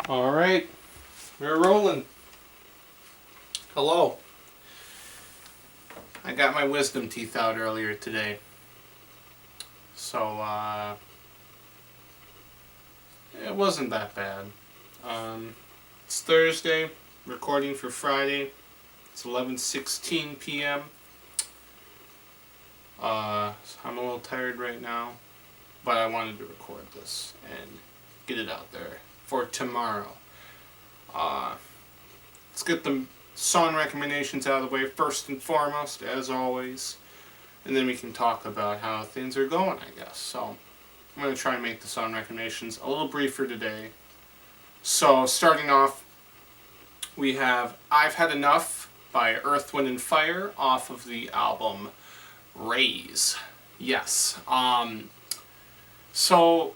All right, we're rolling. Hello. I got my wisdom teeth out earlier today. So, it wasn't that bad. It's Thursday, recording for Friday. It's 11:16 p.m. I'm a little tired right now, but I wanted to record this and get it out there for tomorrow. Let's get the song recommendations out of the way first and foremost, as always, and then we can talk about how things are going, I guess. So, I'm going to try and make the song recommendations a little briefer today. So, starting off, we have I've Had Enough by Earth, Wind, and Fire off of the album Raise. Yes. So,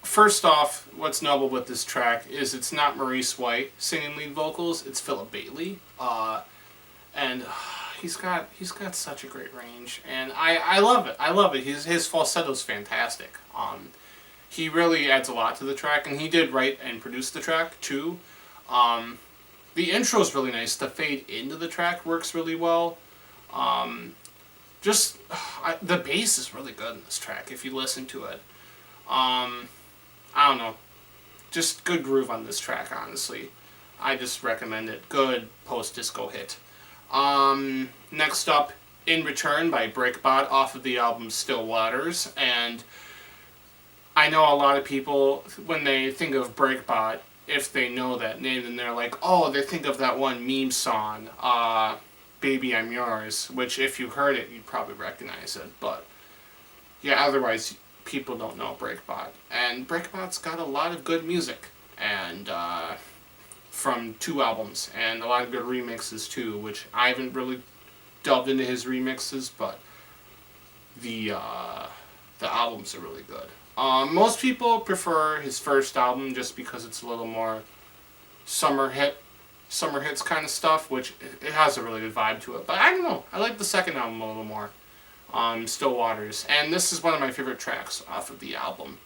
first off, what's notable with this track is it's not Maurice White singing lead vocals, it's Philip Bailey. And he's got such a great range, and I love it. I love it. His falsetto's fantastic. He really adds a lot to the track, and he did write and produce the track too. The intro's really nice. The fade into the track works really well. The bass is really good in this track if you listen to it. I don't know, just good groove on this track. Honestly, I just recommend it. Good post-disco hit. Next up, In Return by Breakbot off of the album Still Waters. And I know a lot of people, when they think of Breakbot, if they know that name, then they're like, oh, they think of that one meme song, Baby I'm Yours, which if you heard it, you'd probably recognize it. But yeah, otherwise, people don't know Breakbot. And Breakbot's got a lot of good music. And, from 2 albums, and a lot of good remixes too, which I haven't really delved into his remixes, but the albums are really good. Most people prefer his first album just because it's a little more summer hits kind of stuff, which it has a really good vibe to it. But I don't know, I like the second album a little more, Still Waters, and this is one of my favorite tracks off of the album.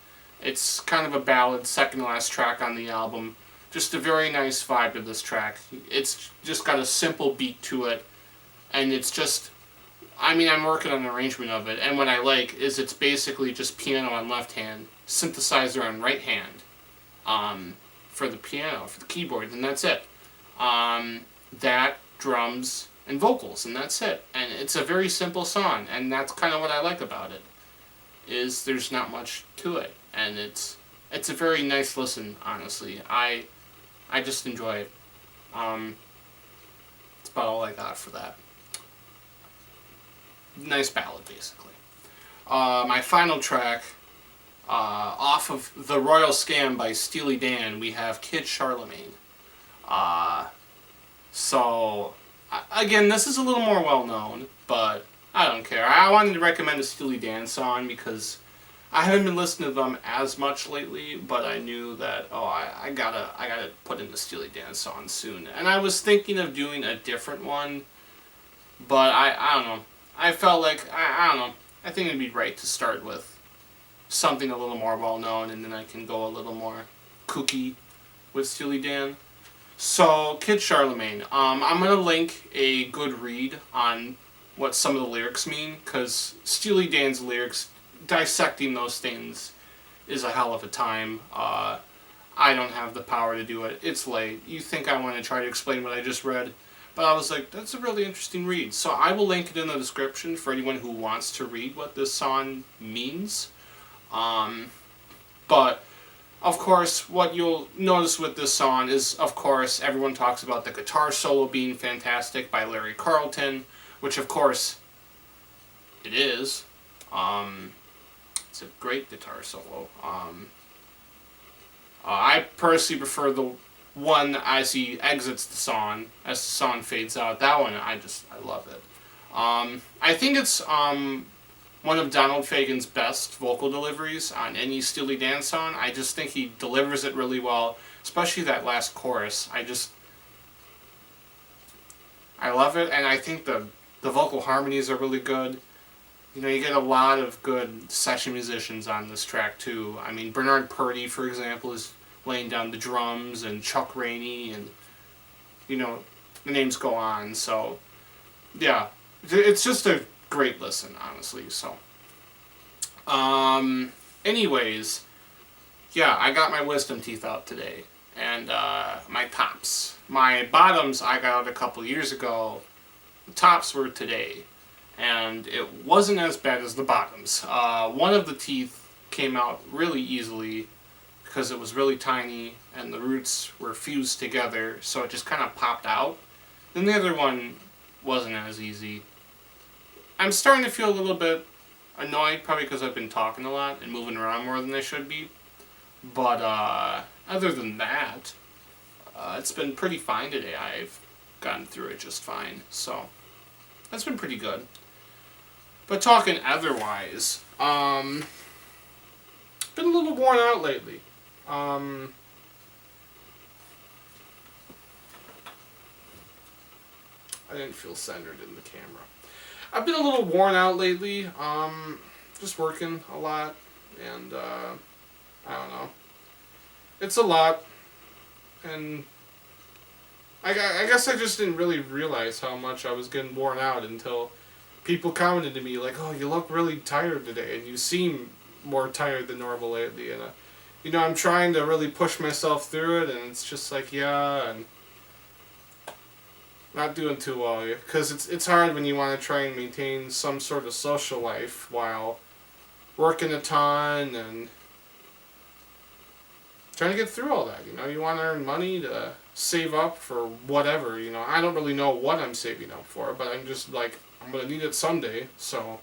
It's kind of a ballad, second to last track on the album. Just a very nice vibe to this track. It's just got a simple beat to it, and it's just, I'm working on an arrangement of it, and what I like is it's basically just piano on left hand, synthesizer on right hand, for the piano, for the keyboard, and that's it. That, drums, and vocals, and that's it. And it's a very simple song, and that's kind of what I like about it, is there's not much to it, and it's a very nice listen, honestly. I just enjoy it. That's about all I got for that. Nice ballad, basically. My final track, off of The Royal Scam by Steely Dan, we have Kid Charlemagne. Again, this is a little more well-known, but I don't care. I wanted to recommend a Steely Dan song because I haven't been listening to them as much lately, but I knew that, I gotta put in the Steely Dan song soon. And I was thinking of doing a different one, but I don't know. I felt like, I don't know, I think it'd be right to start with something a little more well-known, and then I can go a little more kooky with Steely Dan. So, Kid Charlemagne. I'm gonna link a good read on what some of the lyrics mean, because Steely Dan's lyrics, dissecting those things is a hell of a time. I don't have the power to do it. It's late. You think I want to try to explain what I just read, but I was like, that's a really interesting read. So I will link it in the description for anyone who wants to read what this song means. But, of course, what you'll notice with this song is, of course, everyone talks about the guitar solo being fantastic by Larry Carlton, which, of course, it is. It's a great guitar solo. I personally prefer the one as he exits the song, as the song fades out. That one, I love it. I think it's one of Donald Fagen's best vocal deliveries on any Steely Dan song. I just think he delivers it really well, especially that last chorus. I love it, and I think the vocal harmonies are really good. You know, you get a lot of good session musicians on this track too. Bernard Purdie, for example, is laying down the drums, and Chuck Rainey, and you know, the names go on. So yeah, it's just a great listen, honestly. So anyways, yeah, I got my wisdom teeth out today, and my tops, my bottoms I got out a couple years ago. The tops were today, and it wasn't as bad as the bottoms. One of the teeth came out really easily because it was really tiny and the roots were fused together, so it just kind of popped out. Then the other one wasn't as easy. I'm starting to feel a little bit annoyed, probably because I've been talking a lot and moving around more than I should be. But other than that, it's been pretty fine today. I've gotten through it just fine, so that's been pretty good. But talking otherwise, been a little worn out lately. I didn't feel centered in the camera. I've been a little worn out lately. Just working a lot, and I don't know. It's a lot, and I guess I just didn't really realize how much I was getting worn out until people commented to me like, "Oh, you look really tired today, and you seem more tired than normal lately." And you know, I'm trying to really push myself through it, and it's just like, yeah, and not doing too well, because it's hard when you want to try and maintain some sort of social life while working a ton and trying to get through all that. You know, you want to earn money to save up for whatever. You know, I don't really know what I'm saving up for, but I'm just like, I'm gonna need it someday, so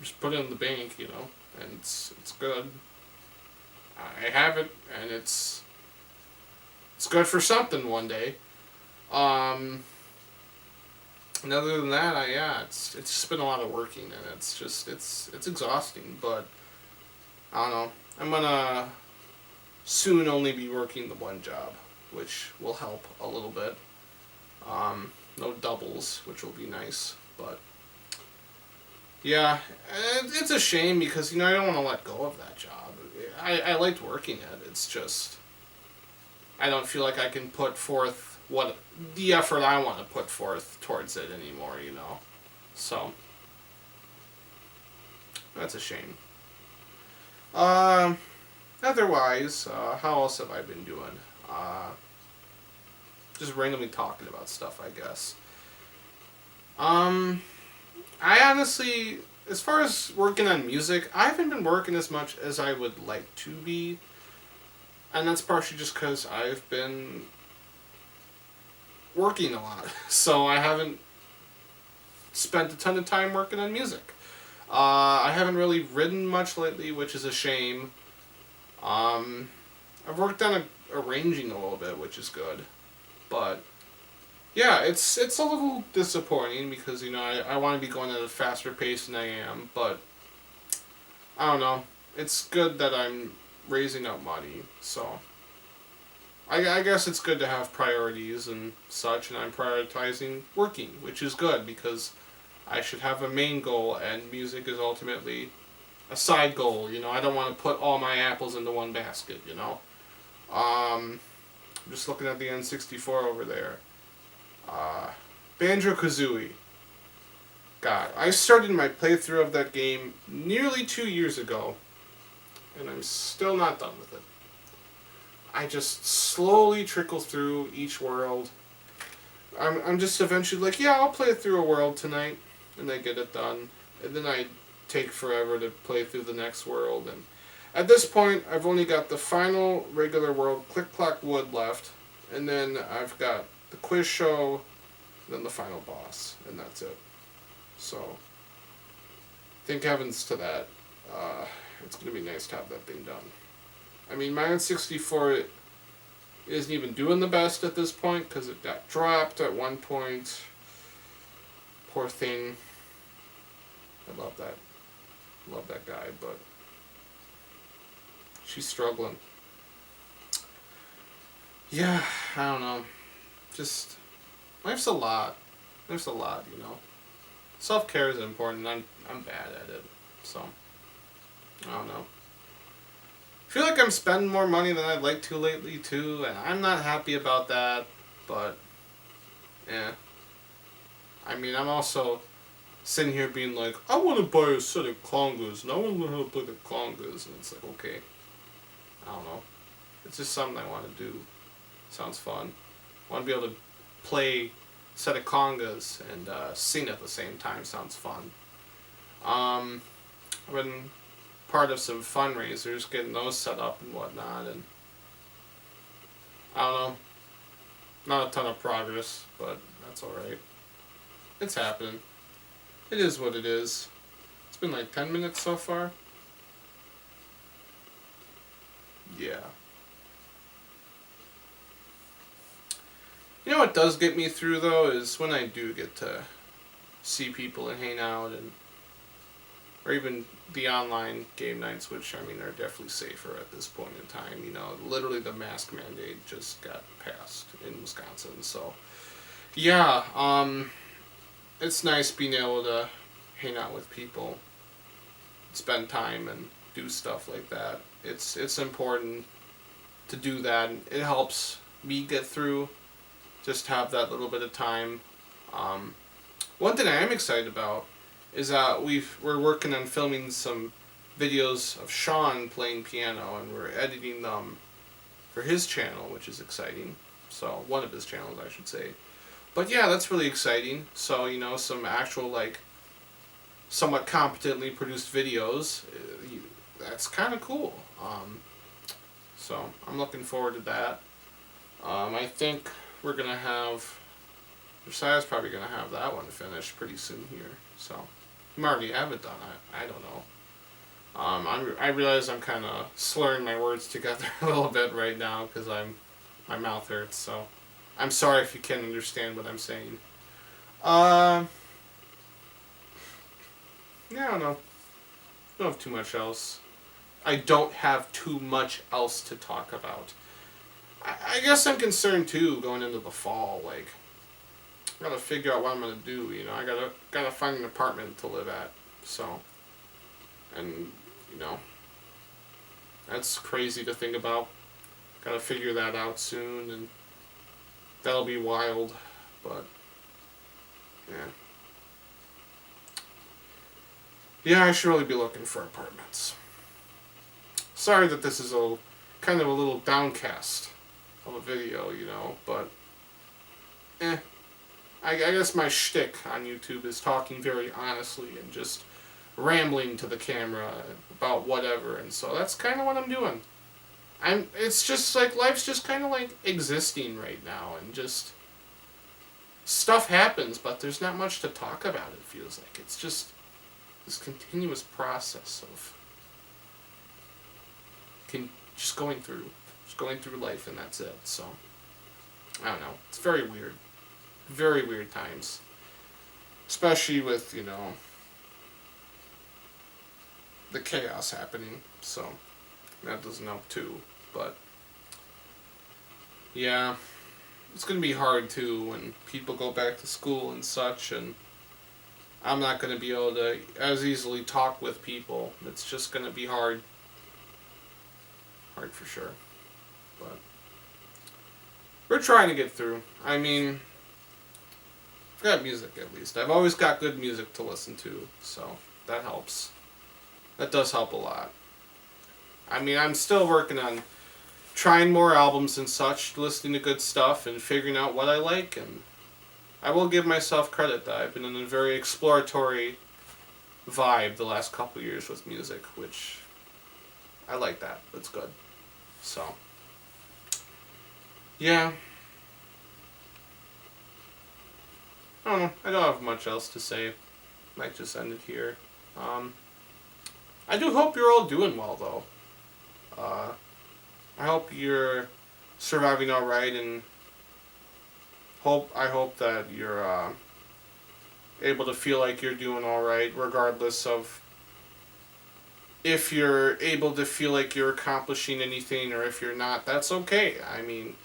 just put it in the bank, you know, and it's good. I have it, and it's good for something one day. And other than that, it's just been a lot of working, and it's exhausting. But I don't know. I'm gonna soon only be working the one job, which will help a little bit. No doubles, which will be nice. But yeah, it's a shame because, you know, I don't want to let go of that job. I liked working at it. It's just I don't feel like I can put forth the effort I want to put forth towards it anymore, you know. So that's a shame. Otherwise, how else have I been doing? Just randomly talking about stuff, I guess. I honestly, as far as working on music, I haven't been working as much as I would like to be. And that's partially just because I've been working a lot. So I haven't spent a ton of time working on music. I haven't really written much lately, which is a shame. I've worked on arranging a little bit, which is good. But yeah, it's a little disappointing because, you know, I want to be going at a faster pace than I am, but I don't know. It's good that I'm raising up money, so I guess it's good to have priorities and such, and I'm prioritizing working, which is good because I should have a main goal, and music is ultimately a side goal. You know, I don't want to put all my apples into one basket, you know. I'm just looking at the N64 over there. Banjo-Kazooie. God, I started my playthrough of that game nearly 2 years ago, and I'm still not done with it. I just slowly trickle through each world. I'm just eventually like, yeah, I'll play through a world tonight, and I get it done. And then I take forever to play through the next world. And at this point, I've only got the final regular world, Click Clock Wood, left. And then I've got the quiz show, then the final boss, and that's it. So, thank heavens to that. It's going to be nice to have that thing done. I mean, my N64 isn't even doing the best at this point because it got dropped at one point. Poor thing. I love that. Love that guy, but she's struggling. Yeah, I don't know. Just, life's a lot. Life's a lot, you know. Self-care is important, and I'm bad at it, so I don't know. I feel like I'm spending more money than I'd like to lately too, and I'm not happy about that. But yeah, I mean, I'm also sitting here being like, I want to buy a set of congas, and I want to learn how to play the congas, and it's like, okay, I don't know. It's just something I want to do. Sounds fun. I want to be able to play a set of congas and sing at the same time. Sounds fun. I've been part of some fundraisers, getting those set up and whatnot, and I don't know, not a ton of progress, but that's alright. It's happening. It is what it is. It's been like 10 minutes so far. Yeah. You know what does get me through though is when I do get to see people and hang out, and or even the online game nights, which I mean are definitely safer at this point in time. You know, literally the mask mandate just got passed in Wisconsin, so yeah, it's nice being able to hang out with people, spend time, and do stuff like that. It's important to do that. It helps me get through. Just have that little bit of time. Um, One thing I am excited about is that we're working on filming some videos of Sean playing piano, and we're editing them for his channel, which is exciting. So one of his channels, I should say. But yeah, that's really exciting. So you know, some actual like somewhat competently produced videos. That's kind of cool. So I'm looking forward to that. I think we're gonna have Josiah's probably gonna have that one finished pretty soon here. So I already have it done. I don't know. I realize I'm kind of slurring my words together a little bit right now because my mouth hurts. So I'm sorry if you can't understand what I'm saying. Yeah, I don't know. Don't have too much else. I don't have too much else to talk about. I guess I'm concerned too going into the fall. Like, I gotta figure out what I'm gonna do. You know, I gotta find an apartment to live at. So, and you know, that's crazy to think about. Gotta figure that out soon, and that'll be wild. But yeah, yeah, I should really be looking for apartments. Sorry that this is kind of a little downcast of a video, you know, but I guess my shtick on YouTube is talking very honestly and just rambling to the camera about whatever, and so that's kind of what I'm doing. It's just like life's just kind of like existing right now, and just stuff happens, but there's not much to talk about. It feels like it's just this continuous process of just going through life, and that's it. So I don't know. It's very weird times, especially with the chaos happening. So that doesn't help too. But yeah, it's gonna be hard too when people go back to school and such, and I'm not gonna be able to as easily talk with people. It's just gonna be hard for sure. But we're trying to get through. I mean, I've got music at least. I've always got good music to listen to, so that helps. That does help a lot. I mean, I'm still working on trying more albums and such, listening to good stuff and figuring out what I like, and I will give myself credit that I've been in a very exploratory vibe the last couple years with music, which I like that. That's good. So, yeah. I don't know. I don't have much else to say. Might just end it here. I do hope you're all doing well, though. I hope you're surviving all right, and I hope that you're able to feel like you're doing all right, regardless of if you're able to feel like you're accomplishing anything, or if you're not. That's okay. I mean,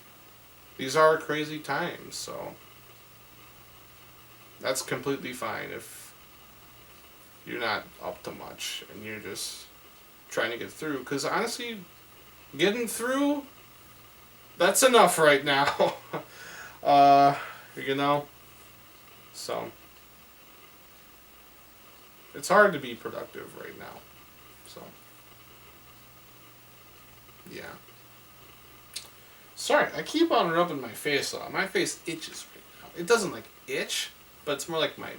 these are crazy times, so that's completely fine if you're not up to much and you're just trying to get through. Because honestly, getting through, that's enough right now. You know, so it's hard to be productive right now. So, yeah. Sorry, I keep on rubbing my face off. My face itches right now. It doesn't like itch, but it's more like my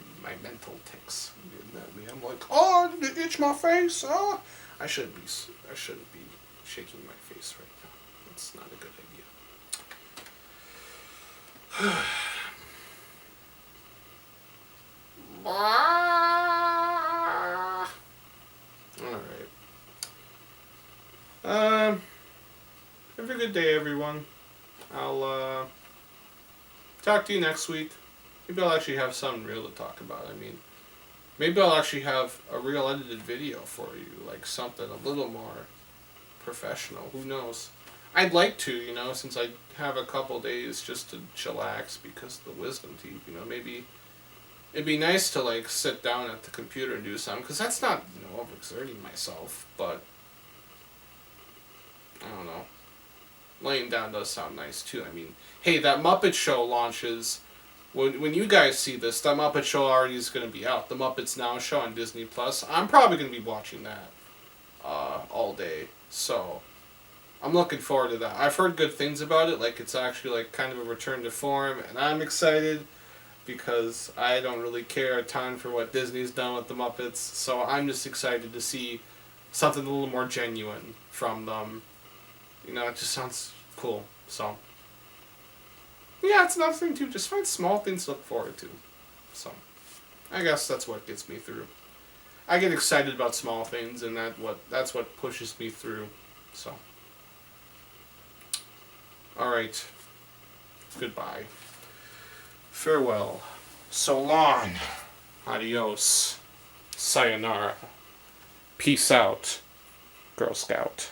mental tics. You know me? I'm like, oh, did it itch my face? Oh, I shouldn't be. I shouldn't be shaking my face right now. That's not a good idea. All right. Have a good day, everyone. I'll talk to you next week. Maybe I'll actually have something real to talk about. I mean, maybe I'll actually have a real edited video for you, like something a little more professional. Who knows? I'd like to, you know, since I have a couple days just to chillax because of the wisdom teeth. You know, maybe it'd be nice to like sit down at the computer and do something, because that's not, you know, overexerting myself, but I don't know. Laying down does sound nice too. I mean, hey, that Muppet Show launches. When you guys see this, that Muppet Show already is going to be out. The Muppets Now show on Disney Plus. I'm probably going to be watching that all day. So I'm looking forward to that. I've heard good things about it. Like it's actually like kind of a return to form, and I'm excited because I don't really care a ton for what Disney's done with the Muppets. So I'm just excited to see something a little more genuine from them. You know, it just sounds cool. So, yeah, it's another thing too. Just find small things to look forward to. So, I guess that's what gets me through. I get excited about small things, and that's what pushes me through. So, all right. Goodbye. Farewell. So long. Adios. Sayonara. Peace out, Girl Scout.